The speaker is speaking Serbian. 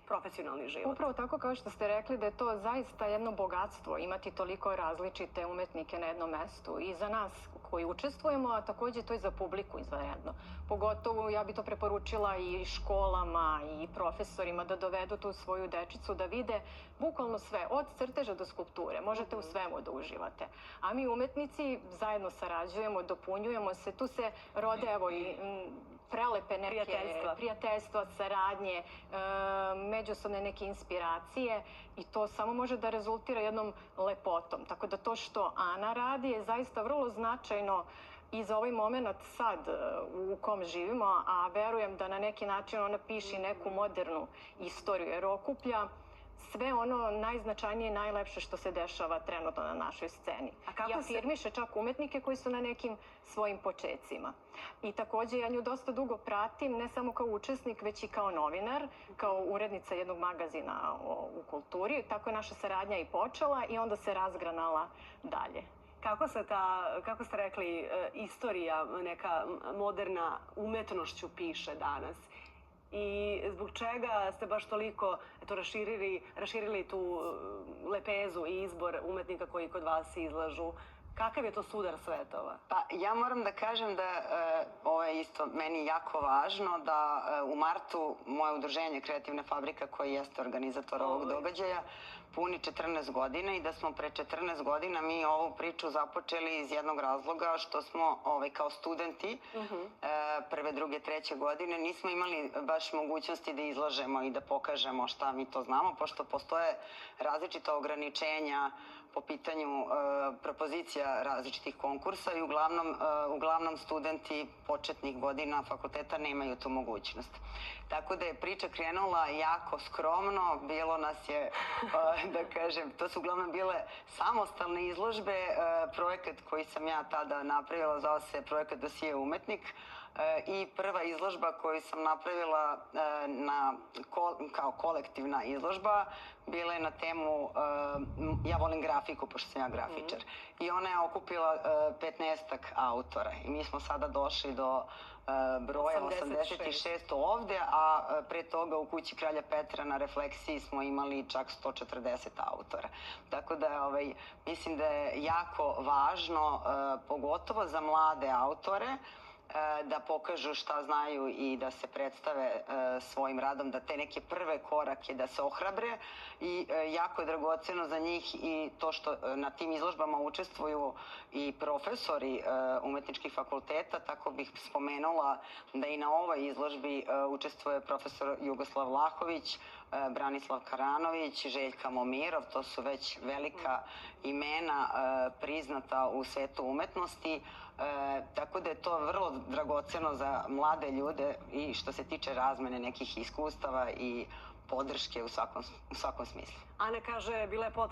profesionalni život. Upravo tako kao što ste rekli da je to zaista jedno bogatstvo imati toliko različite umetnike na jednom mestu i za nas koji učestvujemo, a takođe to i za publiku izvanredno. Pogotovo ja bi to preporučila i školama i profesorima da dovedu tu svoju dečicu da vide bukvalno sve, od crteža do skulpture. Možete u svemu da uživate. A mi umetnici zajedno sarađujemo, dopunjujemo se, tu se rode evo i prelepe neke prijateljstva, saradnje, međusobne neke inspiracije i to samo može da rezultira jednom lepotom. Tako da to što Ana radi je zaista vrlo značajno i za ovaj moment sad u kom živimo, a verujem da na neki način ona piše neku modernu istoriju jer okuplja sve ono najznačajnije i najlepše što se dešava trenutno na našoj sceni. I afirmiše čak umetnike koji su na nekim svojim počecima. I takođe ja nju dosta dugo pratim, ne samo kao učesnik, već i kao novinar, kao urednica jednog magazina u kulturi. Tako je naša saradnja i počela i onda se razgranala dalje. Kako ste rekli, istorija neka moderna umetnošću piše danas? I zbog čega ste baš toliko raširili tu lepezu i izbor umetnika koji kod vas izlažu? Kakav je to sudar svetova? Pa ja moram da kažem da ovo je isto meni jako važno da u martu moje udruženje Kreativna fabrika koji jeste organizator ovog događaja puni 14 godina i da smo pre 14 godina mi ovu priču započeli iz jednog razloga što smo kao studenti prve, druge, treće godine nismo imali baš mogućnosti da izlažemo i da pokažemo šta mi to znamo, pošto postoje različita ograničenja po pitanju propozicija različitih konkursa i uglavnom studenti početnih godina fakulteta nemaju tu mogućnost. Tako da je priča krenula jako skromno, bilo nas je, da kažem, to su uglavnom bile samostalne izložbe, projekat koji sam ja tada napravila zvao se projekat Dosije umetnik i prva izložba koju sam napravila kao kolektivna izložba bila je na temu ja volim grafiku, pošto sam ja grafičar. I ona je okupila 15-ak autora i mi smo sada došli do broja 86 ovde, a pre toga u Kući kralja Petra na Refleksiji smo imali čak 140 autora. Tako da mislim da je jako važno, pogotovo za mlade autore, da pokažu šta znaju i da se predstave svojim radom, da te neke prve korake da se ohrabre i jako je dragoceno za njih i to što na tim izložbama učestvuju i profesori umetničkih fakulteta, tako bih spomenula da i na ovoj izložbi učestvuje profesor Jugoslav Vlahović, Branislav Karanović, Željka Momirov, to su već velika imena priznata u svetu umetnosti, tako da je to vrlo dragoceno za mlade ljude i što se tiče razmene nekih iskustava i podrške u svakom smislu. Ana kaže, bila je potrebna